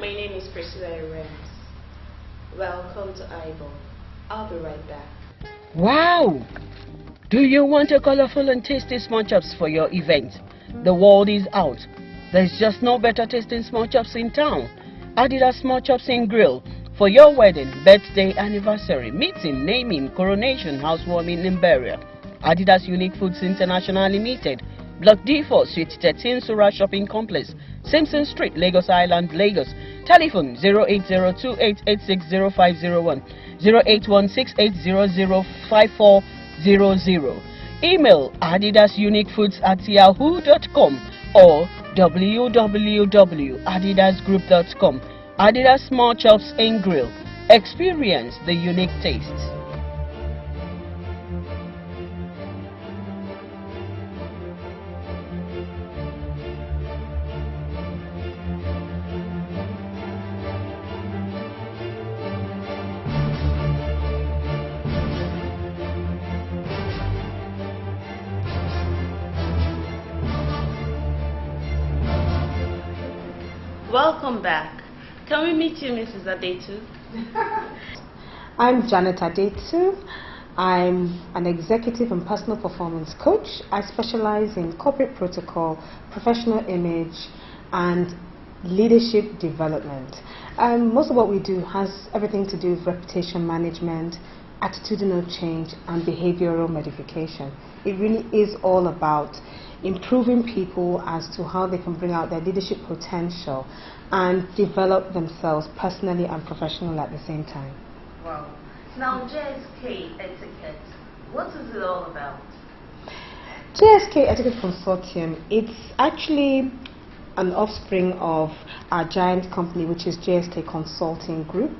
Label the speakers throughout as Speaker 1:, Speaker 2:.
Speaker 1: My name is Priscilla Rems. Welcome to IBO. I'll be right back.
Speaker 2: Wow! Do you want a colorful and tasty small chops for your event? The world is out. There's just no better tasting small chops in town. Adidas Small Chops and Grill. For your wedding, birthday, anniversary, meeting, naming, coronation, housewarming, and burial. Adidas Unique Foods International Limited. Block D4, Suite 13, Surah Shopping Complex, Simpson Street, Lagos Island, Lagos. Telephone 08028860501, 08168005400. Email adidasuniquefoods@yahoo.com or www.adidasgroup.com. Adidas Small Chops and Grill. Experience the unique tastes.
Speaker 1: Welcome back. Can we meet you, Mrs. Adetu?
Speaker 3: I'm Janet Adetu. I'm an executive and personal performance coach. I specialize in corporate protocol, professional image, and leadership development. Most of what we do has everything to do with reputation management, attitudinal change, and behavioral modification. It really is all about improving people as to how they can bring out their leadership potential and develop themselves personally and professionally at the same time.
Speaker 1: Wow. Now, JSK Ettiquette, what is it all about?
Speaker 3: JSK Etiquette Consortium, it's actually an offspring of our giant company, which is JSK Consulting Group.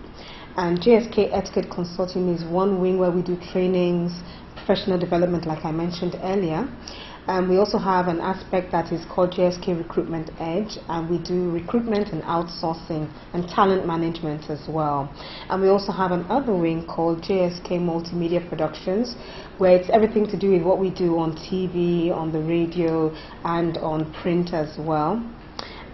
Speaker 3: And JSK Etiquette Consulting is one wing where we do trainings, professional development, like I mentioned earlier. We also have an aspect that is called JSK Recruitment Edge, and we do recruitment and outsourcing and talent management as well. And we also have another wing called JSK Multimedia Productions, where it's everything to do with what we do on TV, on the radio, and on print as well.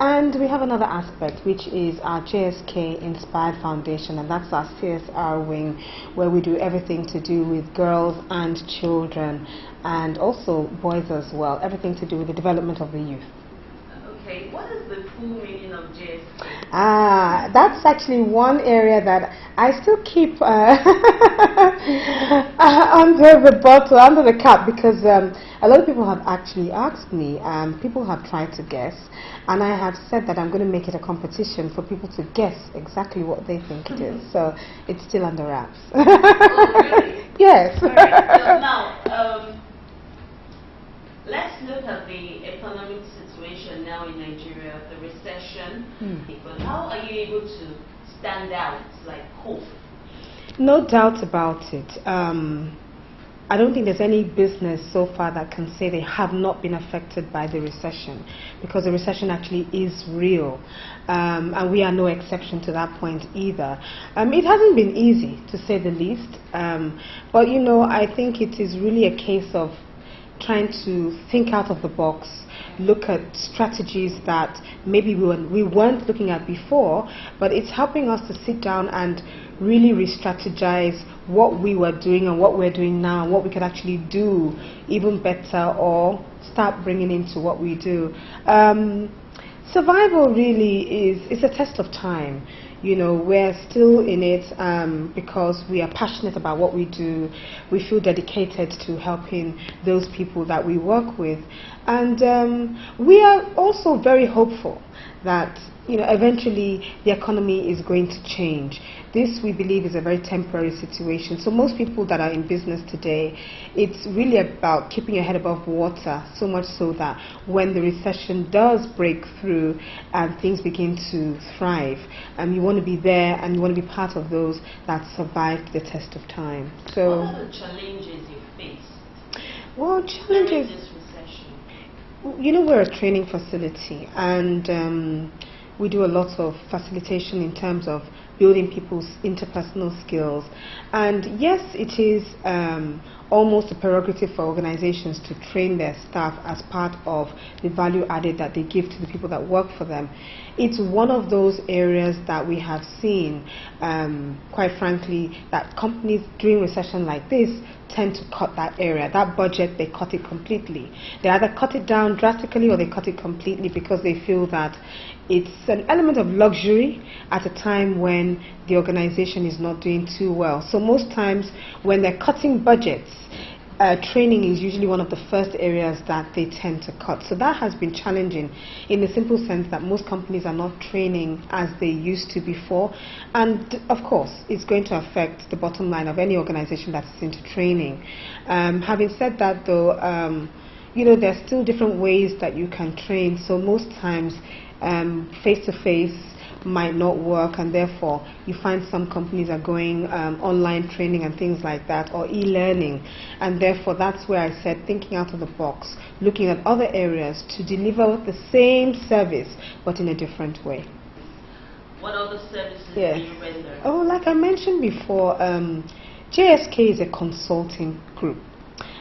Speaker 3: And we have another aspect, which is our JSK Inspired Foundation, and that's our CSR wing, where we do everything to do with girls and children, and also boys as well, everything to do with the development of the youth.
Speaker 1: Okay, what is the full meaning of JSK?
Speaker 3: That's actually one area that I still keep under the bottle, under the cap, because a lot of people have actually asked me, people have tried to guess, and I have said that I'm going to make it a competition for people to guess exactly what they think it is. So it's still under wraps.
Speaker 1: Oh, really?
Speaker 3: Yes.
Speaker 1: All right. So now, let's look at the economic situation now in Nigeria, the recession. But how are you able to stand out like hope?
Speaker 3: No doubt about it. I don't think there's any business so far that can say they have not been affected by the recession, because the recession actually is real, and we are no exception to that point either. It hasn't been easy, to say the least, but you know, I think it is really a case of trying to think out of the box, look at strategies that maybe we weren't looking at before, but it's helping us to sit down and really re-strategize what we were doing and what we're doing now, and what we could actually do even better or start bringing into what we do. Survival really is a test of time. You know, we're still in it because we are passionate about what we do. We feel dedicated to helping those people that we work with. And we are also very hopeful that, you know, eventually the economy is going to change. This, we believe, is a very temporary situation. So most people that are in business today, it's really about keeping your head above water, so much so that when the recession does break through and things begin to thrive, you want to be there and you want to be part of those that survived the test of time. So,
Speaker 1: what are the challenges you face?
Speaker 3: Well, challenges.
Speaker 1: During this recession?
Speaker 3: You know, we're a training facility, and we do a lot of facilitation in terms of building people's interpersonal skills. And yes, it is almost a prerogative for organizations to train their staff as part of the value added that they give to the people that work for them. It's one of those areas that we have seen, quite frankly, that companies during recession like this tend to cut that area. That budget, they cut it completely. They either cut it down drastically or they cut it completely because they feel that it's an element of luxury at a time when the organization is not doing too well. So most times when they're cutting budgets, training is usually one of the first areas that they tend to cut. So that has been challenging in the simple sense that most companies are not training as they used to before. And of course, it's going to affect the bottom line of any organization that's into training. Having said that though, there's still different ways that you can train. So most times, face-to-face might not work, and therefore you find some companies are going online training and things like that, or e-learning, and therefore that's where I said thinking out of the box, looking at other areas to deliver the same service but in a different way.
Speaker 1: What other services do you render?
Speaker 3: Oh, like I mentioned before, JSK is a consulting group.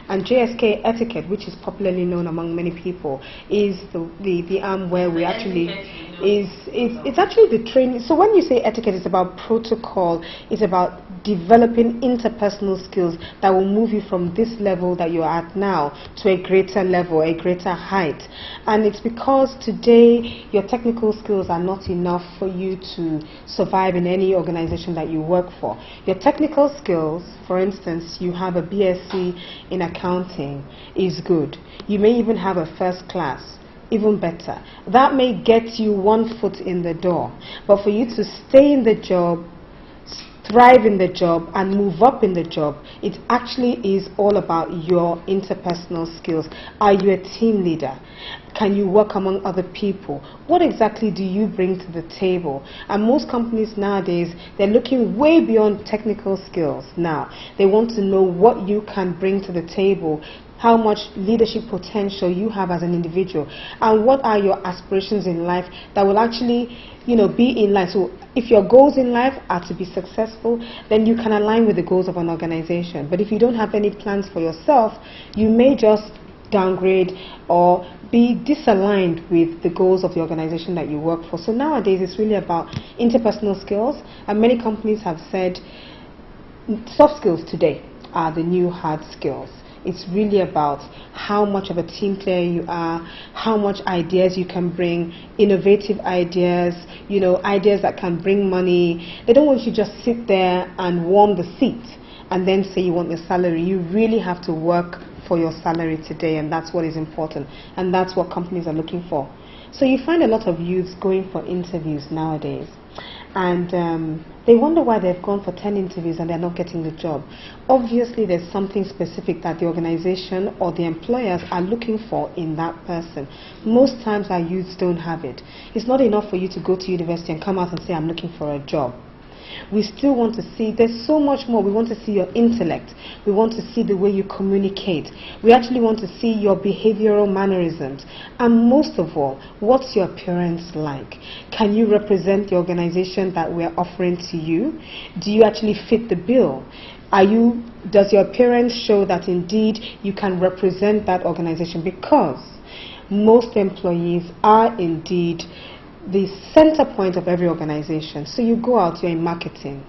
Speaker 3: And JSK Ettiquette, which is popularly known among many people, is the arm where we actually it's actually the training. So when you say etiquette, it's about protocol, it's about developing interpersonal skills that will move you from this level that you're at now to a greater level, a greater height. And it's because today your technical skills are not enough for you to survive in any organization that you work for. Your technical skills, for instance, you have a BSc in accounting, is good. You may even have a first class, even better. That may get you one foot in the door, but for you to stay in the job, thrive in the job, and move up in the job, it actually is all about your interpersonal skills. Are you a team leader? Can you work among other people? What exactly do you bring to the table? And most companies nowadays, they're looking way beyond technical skills now. They want to know what you can bring to the table, how much leadership potential you have as an individual, and what are your aspirations in life that will actually, be in line. So if your goals in life are to be successful, then you can align with the goals of an organization. But if you don't have any plans for yourself, you may just downgrade or be disaligned with the goals of the organization that you work for. So nowadays it's really about interpersonal skills, and many companies have said soft skills today are the new hard skills. It's really about how much of a team player you are, how much ideas you can bring, innovative ideas, ideas that can bring money. They don't want you to just sit there and warm the seat and then say you want your salary. You really have to work for your salary today, and that's what is important, and that's what companies are looking for. So you find a lot of youths going for interviews nowadays, and they wonder why they've gone for 10 interviews and they're not getting the job. Obviously there's something specific that the organization or the employers are looking for in that person. Most times our youths don't have it. It's not enough for you to go to university and come out and say I'm looking for a job. We still want to see, there's so much more. We want to see your intellect. We want to see the way you communicate. We actually want to see your behavioral mannerisms. And most of all, what's your appearance like? Can you represent the organization that we're offering to you? Do you actually fit the bill? Does your appearance show that indeed you can represent that organization? Because most employees are indeed the center point of every organization. So you go out, you're in marketing.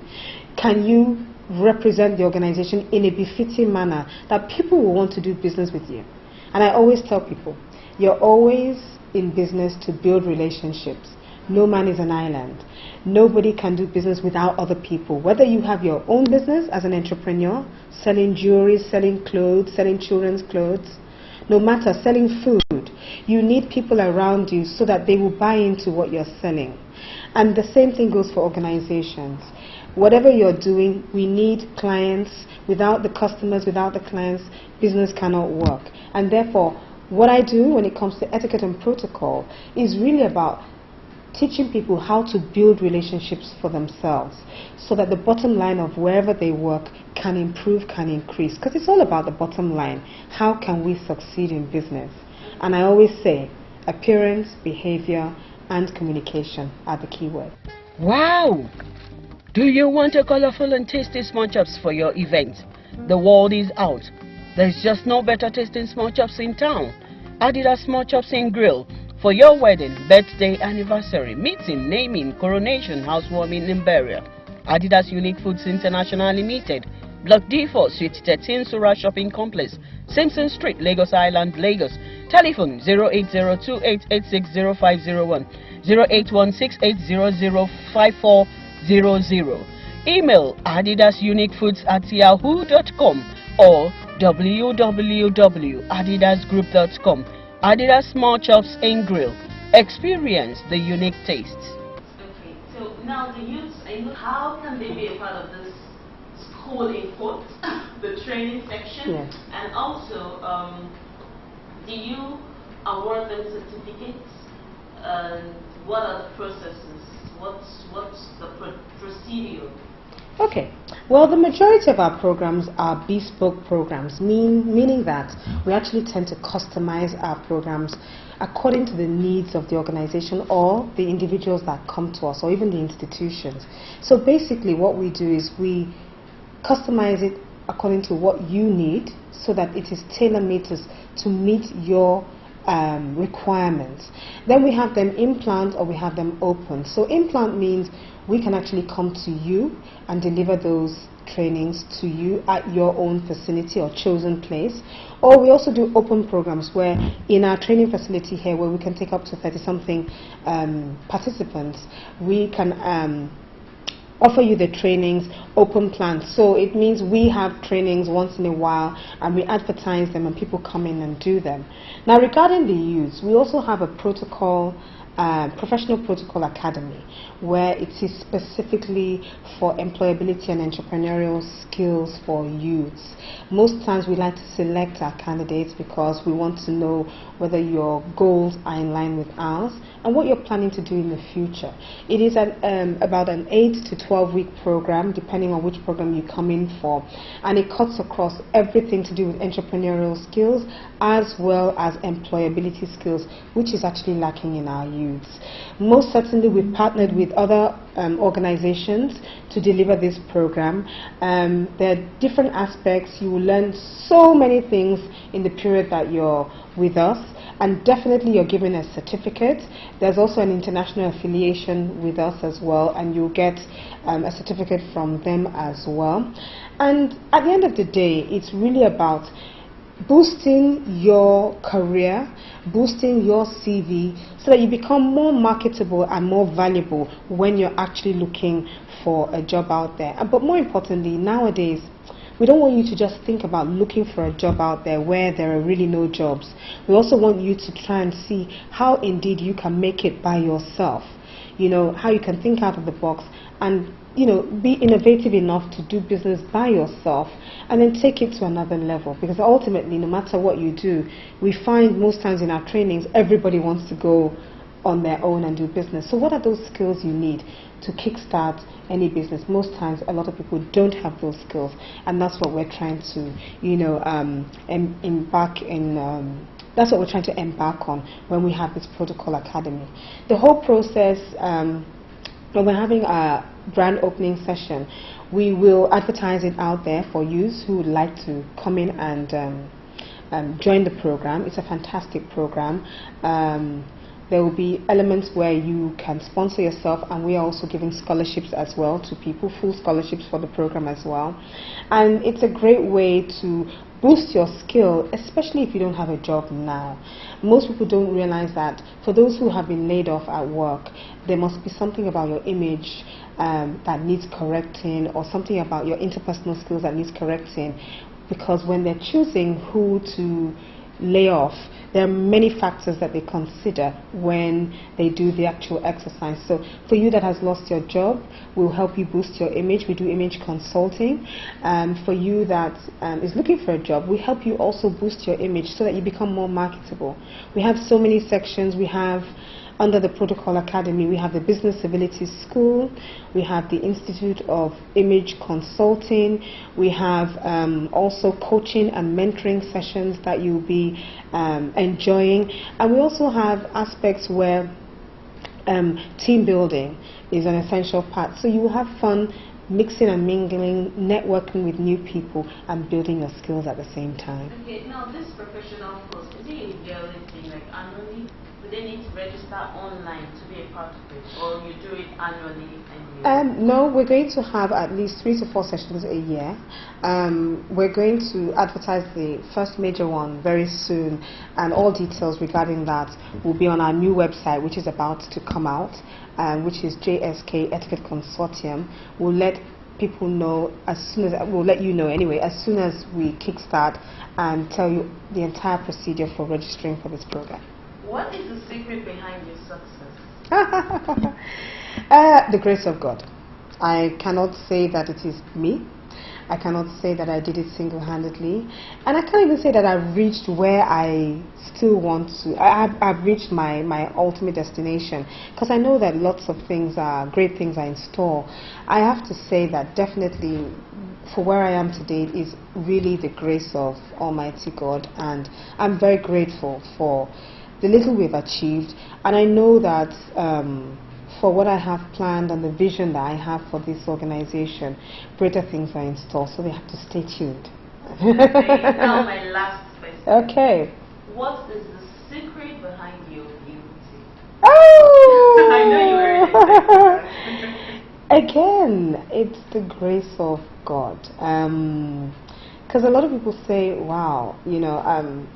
Speaker 3: Can you represent the organization in a befitting manner that people will want to do business with you? And I always tell people, you're always in business to build relationships. No man is an island. Nobody can do business without other people. Whether you have your own business as an entrepreneur, selling jewelry, selling clothes, selling children's clothes, no matter, selling food, you need people around you so that they will buy into what you're selling. And the same thing goes for organizations. Whatever you're doing, we need clients. Without the customers, without the clients, business cannot work. And therefore, what I do when it comes to etiquette and protocol is really about teaching people how to build relationships for themselves so that the bottom line of wherever they work can improve, can increase. Because it's all about the bottom line. How can we succeed in business? And I always say appearance, behavior, and communication are the key words.
Speaker 2: Wow! Do you want a colorful and tasty small chops for your event? The world is out. There's just no better tasting small chops in town. Adidas Small Chops and Grill. For your wedding, birthday, anniversary, meeting, naming, coronation, housewarming, and burial. Adidas Unique Foods International Limited. Block D4, Suite 13, Surah Shopping Complex, Simpson Street, Lagos Island, Lagos. Telephone 08028860501, 08168005400. Email adidasuniquefoods@yahoo.com or www.adidasgroup.com. Adidas Small Chops and Grill. Experience the unique tastes.
Speaker 1: Okay, so now the youths, how can they be a part of this school in quotes, the training section?
Speaker 3: Yes.
Speaker 1: And also, do you award them certificates? What are the processes? What's the procedure?
Speaker 3: Okay, well, the majority of our programs are bespoke programs, meaning that we actually tend to customize our programs according to the needs of the organization or the individuals that come to us, or even the institutions. So basically what we do is we customize it according to what you need, so that it is tailor-made to meet your requirements. Then we have them implant or we have them open. So implant means we can actually come to you and deliver those trainings to you at your own facility or chosen place. Or we also do open programs where in our training facility here, where we can take up to 30-something participants, we can offer you the trainings open planned. So it means we have trainings once in a while and we advertise them and people come in and do them. Now regarding the youths, we also have a protocol, professional protocol academy, where it is specifically for employability and entrepreneurial skills for youths. Most times we like to select our candidates because we want to know whether your goals are in line with ours and what you're planning to do in the future. It is about an 8 to 12 week program, depending on which program you come in for, and it cuts across everything to do with entrepreneurial skills as well as employability skills, which is actually lacking in our youths. Most certainly we've partnered with other organizations to deliver this program. There are different aspects. You will learn so many things in the period that you're with us, and definitely you're given a certificate. There's also an international affiliation with us as well, and you'll get a certificate from them as well. And at the end of the day, it's really about boosting your career, boosting your CV, so that you become more marketable and more valuable when you're actually looking for a job out there. But more importantly, nowadays, we don't want you to just think about looking for a job out there where there are really no jobs. We also want you to try and see how indeed you can make it by yourself. You know, how you can think out of the box and, you know, be innovative enough to do business by yourself and then take it to another level. Because ultimately, no matter what you do, we find most times in our trainings, everybody wants to go on their own and do business. So what are those skills you need to kickstart any business? Most times a lot of people don't have those skills, and that's what we're trying to, you know, that's what we're trying to embark on when we have this protocol academy. The whole process, when we're having a grand opening session, we will advertise it out there for youths who would like to come in and join the program. It's a fantastic program. There will be elements where you can sponsor yourself, and we are also giving scholarships as well to people, full scholarships for the program as well. And it's a great way to boost your skill, especially if you don't have a job now. Most people don't realize that for those who have been laid off at work, there must be something about your image that needs correcting, or something about your interpersonal skills that needs correcting, because when they're choosing who to lay off, there are many factors that they consider when they do the actual exercise. So for you that has lost your job, we'll help you boost your image. We do image consulting. For you that is looking for a job, we help you also boost your image so that you become more marketable. We have so many sections. We have, under the Protocol Academy, we have the Business Civility School, we have the Institute of Image Consulting, we have also coaching and mentoring sessions that you'll be enjoying, and we also have aspects where team building is an essential part. So you will have fun mixing and mingling, networking with new people, and building your skills at the same time.
Speaker 1: Okay, now this professional course, is it a yearly thing, like annually? Do they need to register online to be a part of it, or you do it annually?
Speaker 3: No, we're going to have at least 3 to 4 sessions a year. We're going to advertise the first major one very soon, and all details regarding that will be on our new website, which is about to come out, which is JSK Ettiquette Consortium. We'll let people know as soon as, we'll let you know anyway, as soon as we kickstart and tell you the entire procedure for registering for this program.
Speaker 1: What is the secret behind your success?
Speaker 3: The grace of God. I cannot say that it is me. I cannot say that I did it single-handedly. And I can't even say that I've reached where I still want to. I've reached my ultimate destination. Because I know that lots of things are, great things are in store. I have to say that definitely for where I am today is really the grace of Almighty God. And I'm very grateful for the little we've achieved. And I know that for what I have planned and the vision that I have for this organization, greater things are in store, so they have to stay tuned.
Speaker 1: Okay, now my last question.
Speaker 3: Okay.
Speaker 1: What is the secret behind your beauty?
Speaker 3: Oh!
Speaker 1: I know you were
Speaker 3: Again, it's the grace of God. Because a lot of people say, wow, you know,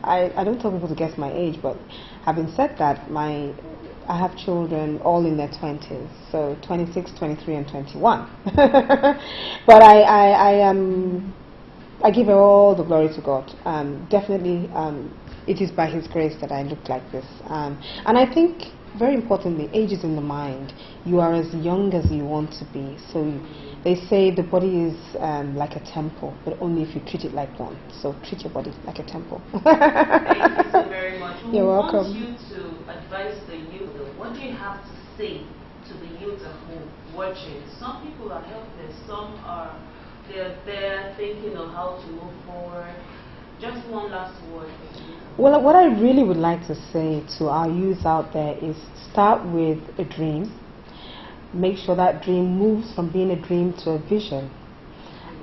Speaker 3: I don't tell people to guess my age, but having said that, I have children all in their 20s, so 26, 23, and 21. But I give all the glory to God. Definitely, it is by His grace that I look like this. And I think, very importantly, age is in the mind. You are as young as you want to be. So they say the body is like a temple, but only if you treat it like one. So treat your body like a temple.
Speaker 1: Thank you so very much.
Speaker 3: You're welcome.
Speaker 1: We want you to advise the youth. What do you have to say to the youth at home watching? Some people are helpless. Some are they're thinking of how to move forward. Just one last word.
Speaker 3: Well, what I really would like to say to our youth out there is start with a dream. Make sure that dream moves from being a dream to a vision.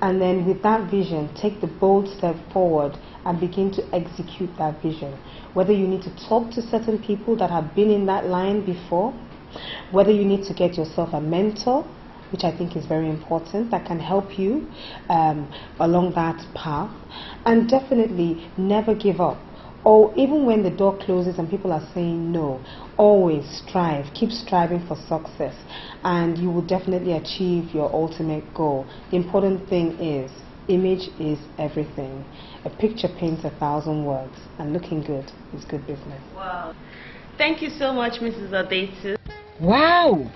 Speaker 3: And then with that vision, take the bold step forward and begin to execute that vision. Whether you need to talk to certain people that have been in that line before, whether you need to get yourself a mentor, which I think is very important, that can help you along that path. And definitely never give up. Or even when the door closes and people are saying no, always strive. Keep striving for success, and you will definitely achieve your ultimate goal. The important thing is, image is everything. A picture paints 1,000 words, and looking good is good business.
Speaker 1: Wow. Thank you so much, Mrs. Addison.
Speaker 2: Wow!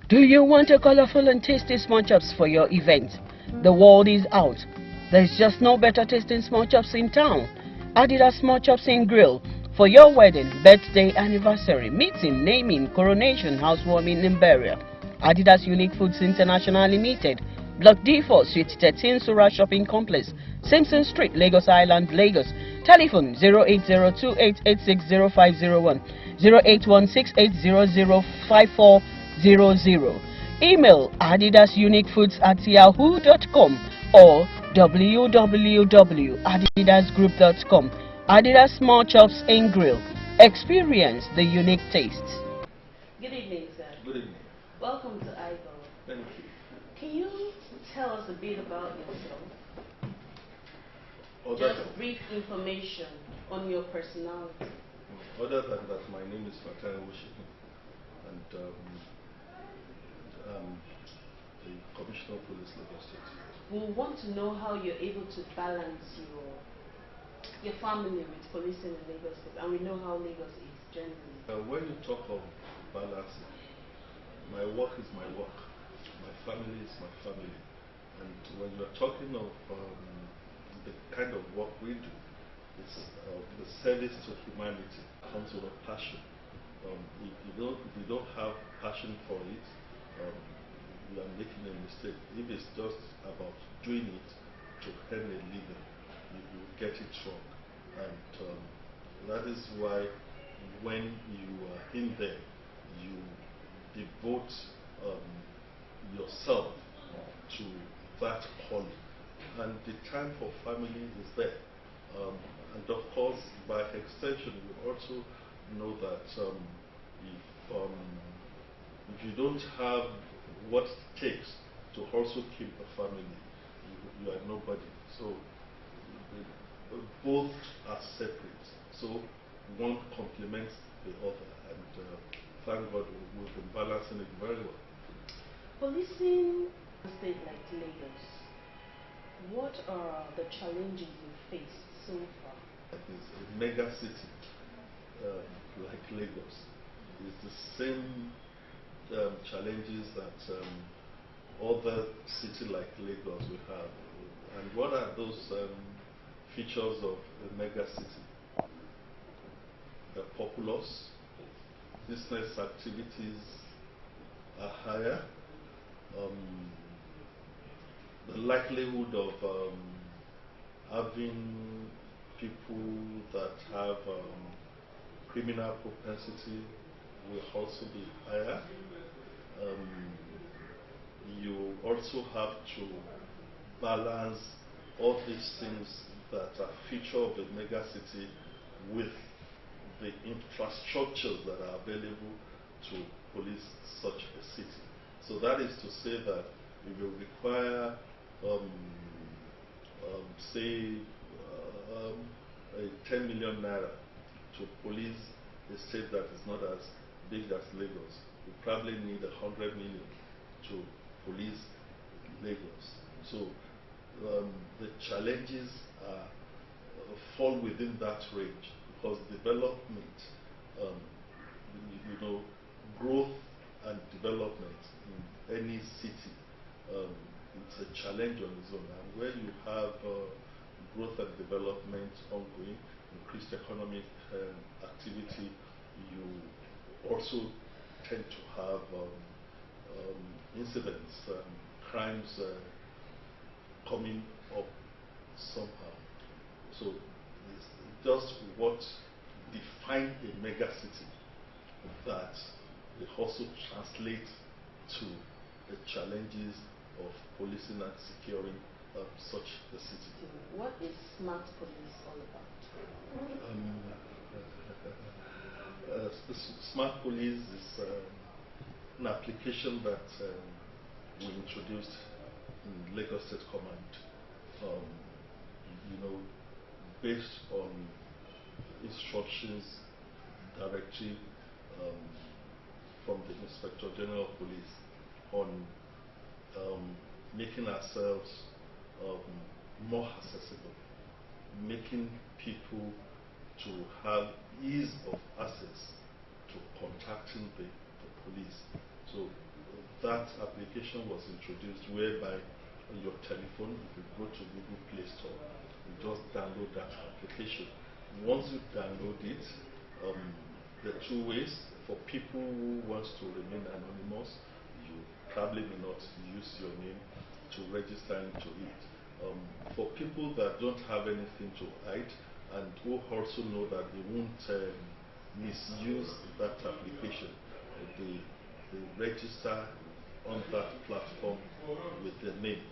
Speaker 2: Do you want a colorful and tasty small chops for your event? The world is out. There's just no better tasting small chops in town. Adidas Small Chops and Grill for your wedding, birthday, anniversary, meeting, naming, coronation, housewarming, and burial. Adidas Unique Foods International Limited, Block D4, Suite 13, Sura Shopping Complex, Simpson Street, Lagos Island, Lagos. Telephone 08028860501, 08168005400. Email adidasuniquefoods@yahoo.com or www.adidasgroup.com. Adidas Small Chops and Grill. Experience the unique taste.
Speaker 1: Good evening, sir.
Speaker 4: Good evening.
Speaker 1: Welcome to Idol.
Speaker 4: Thank you.
Speaker 1: Can you tell us a bit about yourself?
Speaker 4: Other
Speaker 1: Just brief information on your personality.
Speaker 4: Other than that, my name is Fatai Washington, and the Commissioner of Police, Lagos State.
Speaker 1: We want to know how you're able to balance your family with policing in Lagos State, and we know how Lagos is generally.
Speaker 4: When you talk of balancing, my work is my work, my family is my family, and when you are talking of the kind of work we do, it's the service to humanity comes with a passion. If you don't have passion for it, you are making a mistake. If it's just about doing it to earn a living, you get it wrong. And that is why when you are in there, you devote yourself to that calling. And the time for family is there. And of course, by extension, you also know that if you don't have what it takes to also keep a family, you are nobody. So both are separate. So one complements the other, and thank God we've been balancing it very well.
Speaker 1: Policing a state like Lagos, what are the challenges you faced so far?
Speaker 4: It's a mega city like Lagos. It's the same challenges that other cities like Lagos will have. And what are those features of a mega city? The populace, business activities are higher. The likelihood of having people that have criminal propensity will also be higher. You also have to balance all these things that are feature of a mega city with the infrastructures that are available to police such a city. So that is to say that it will require, say, 10 million naira to police a state that is not as big as Lagos. You probably need 100 million to police Lagos. So the challenges fall within that range, because development, growth and development in any city, it's a challenge on its own. And where you have growth and development ongoing, increased economic activity, you also tend to have incidents, crimes coming up somehow. So it's just what defines a mega city that they also translate to the challenges of policing and securing such a city.
Speaker 1: What is smart police all about?
Speaker 4: Smart police is an application that we introduced in Lagos State Command, based on instructions, directive from the Inspector General of Police on making ourselves more accessible, making people to have ease of access to contacting the police. So that application was introduced whereby on your telephone, if you go to Google Play Store, you just download that application. Once you download it, there are two ways. For people who want to remain anonymous, you probably may not use your name to register into it. For people that don't have anything to hide and who also know that they won't misuse that application, they register on that platform with their name.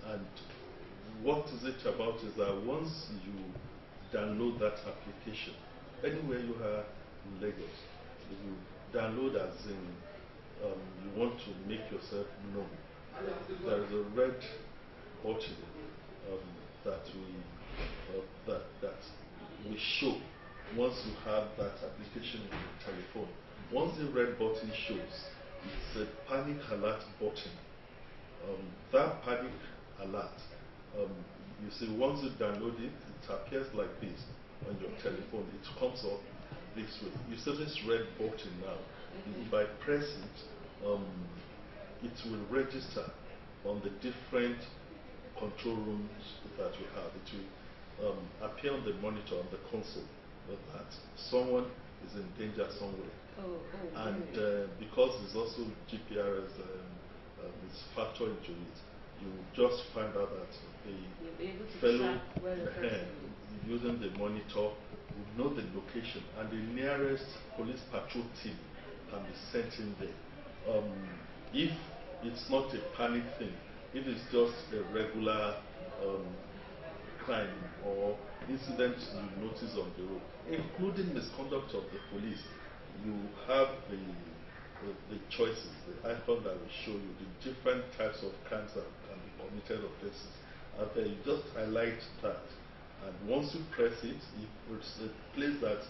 Speaker 4: And what is it about is that once you download that application, anywhere you are in Lagos, you download as in you want to make yourself known. There is a red button that we show once you have that application on your telephone. Once the red button shows, it's a panic alert button. That panic alert, you see, once you download it, it appears like this on your telephone. It comes up this way. You see this red button now. If I press it, it will register on the different control rooms that we have. It will appear on the monitor, on the console, that someone is in danger somewhere. And because it's also GPRS is factored into it, you just find out that the fellow using the monitor would know the location, and the nearest police patrol team can be sent in there If it's not a panic thing, if it's just a regular crime or incident you notice on the road, including misconduct of the police, you have the choices, the icon that will show you the different types of crimes that can be committed offenses. And then you just highlight that. And once you press it, it's a place that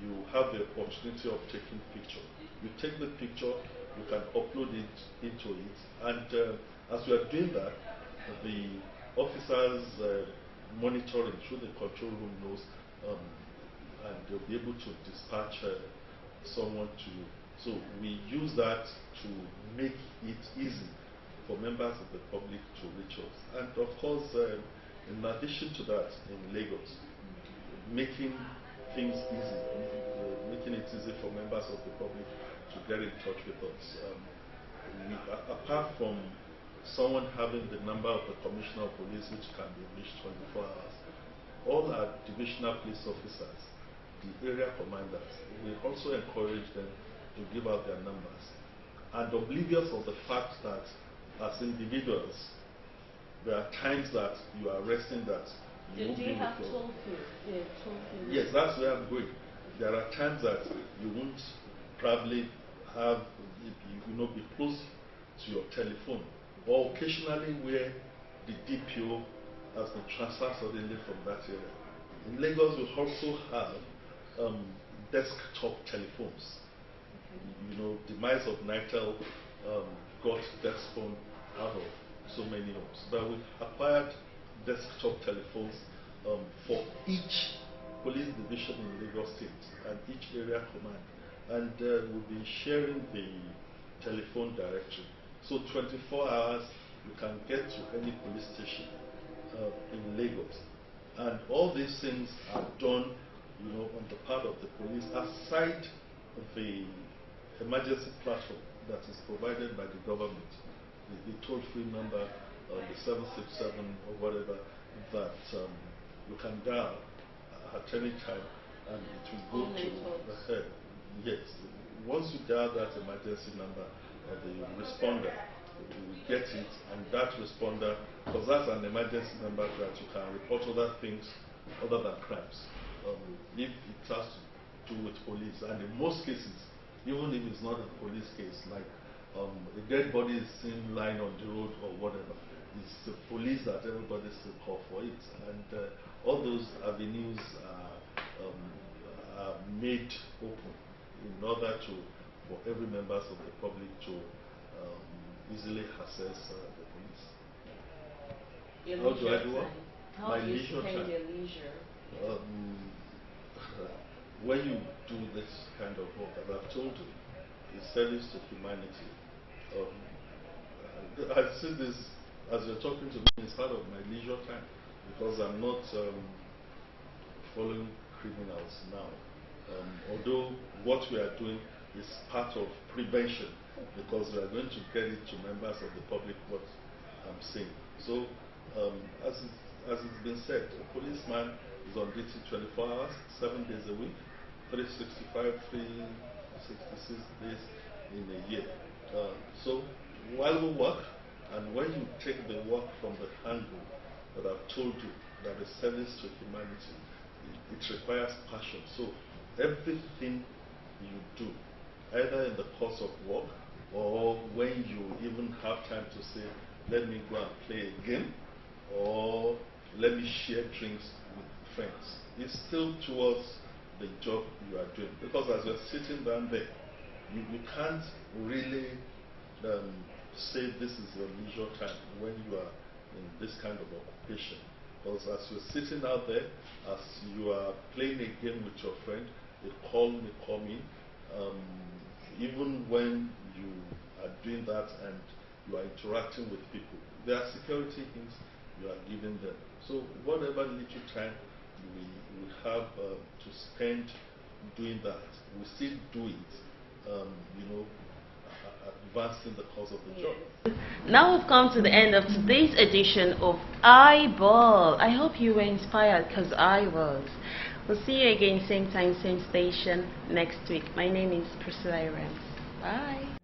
Speaker 4: you have the opportunity of taking picture. You take the picture, you can upload it into it, and as we are doing that, the officers monitoring through the control room knows, and they'll be able to dispatch someone to you. So we use that to make it easy for members of the public to reach us. And of course, in addition to that, in Lagos, making things easy, making it easy for members of the public to get in touch with us. Apart from someone having the number of the Commissioner of Police, which can be reached 24 hours, all our divisional police officers, the area commanders, we also encourage them to give out their numbers. And oblivious of the fact that as individuals, there are times that you are arresting that you won't be able to. Do you have toll-free? Yeah, toll-free. Yes, that's where I'm going. There are times that you won't probably have, be close to your telephone, or occasionally where the DPO has been transferred suddenly from that area. In Lagos, we also have desktop telephones. Demise of Nitel got desk phone out of so many homes. But we acquired desktop telephones for each police division in Lagos State and each area command. And we'll be sharing the telephone directory. So 24 hours, you can get to any police station in Lagos. And all these things are done, on the part of the police, aside the emergency platform that is provided by the government, the toll-free number, the 767 or whatever, that you can dial at any time, and it will go to the head. Yes, once you dial that emergency number, the responder will get it, and that responder, because that's an emergency number that you can report other things other than crimes, if it has to do with police. And in most cases, even if it's not a police case, like a dead body is seen lying on the road or whatever, it's the police that everybody still call for it. And all those avenues are made open in order for every members of the public to easily access the police. How do I do it?
Speaker 1: How do you spend your leisure?
Speaker 4: When you do this kind of work, as I've told you, is service to humanity. I see this, as you're talking to me, it's part of my leisure time, because I'm not following criminals now. Although what we are doing is part of prevention, because we are going to get it to members of the public what I'm saying. So, as it's been said, a policeman is on duty 24 hours, 7 days a week, 365, 366 days in a year. So while we work, and when you take the work from the angle that I've told you, that is service to humanity, it requires passion. So everything you do, either in the course of work, or when you even have time to say, let me go and play a game, or let me share drinks with friends, it's still towards the job you are doing. Because as you're sitting down there, you can't really say this is your leisure time when you are in this kind of occupation. Because as you're sitting out there, as you are playing a game with your friend, a call may come in. Even when you are doing that and you are interacting with people, there are security things you are giving them. So whatever little time we have to spend doing that, we still do it, advancing the cause of the job.
Speaker 1: Now we've come to the end of today's edition of Eyeball. I hope you were inspired, because I was. We'll see you again, same time, same station next week. My name is Priscilla Irams. Bye.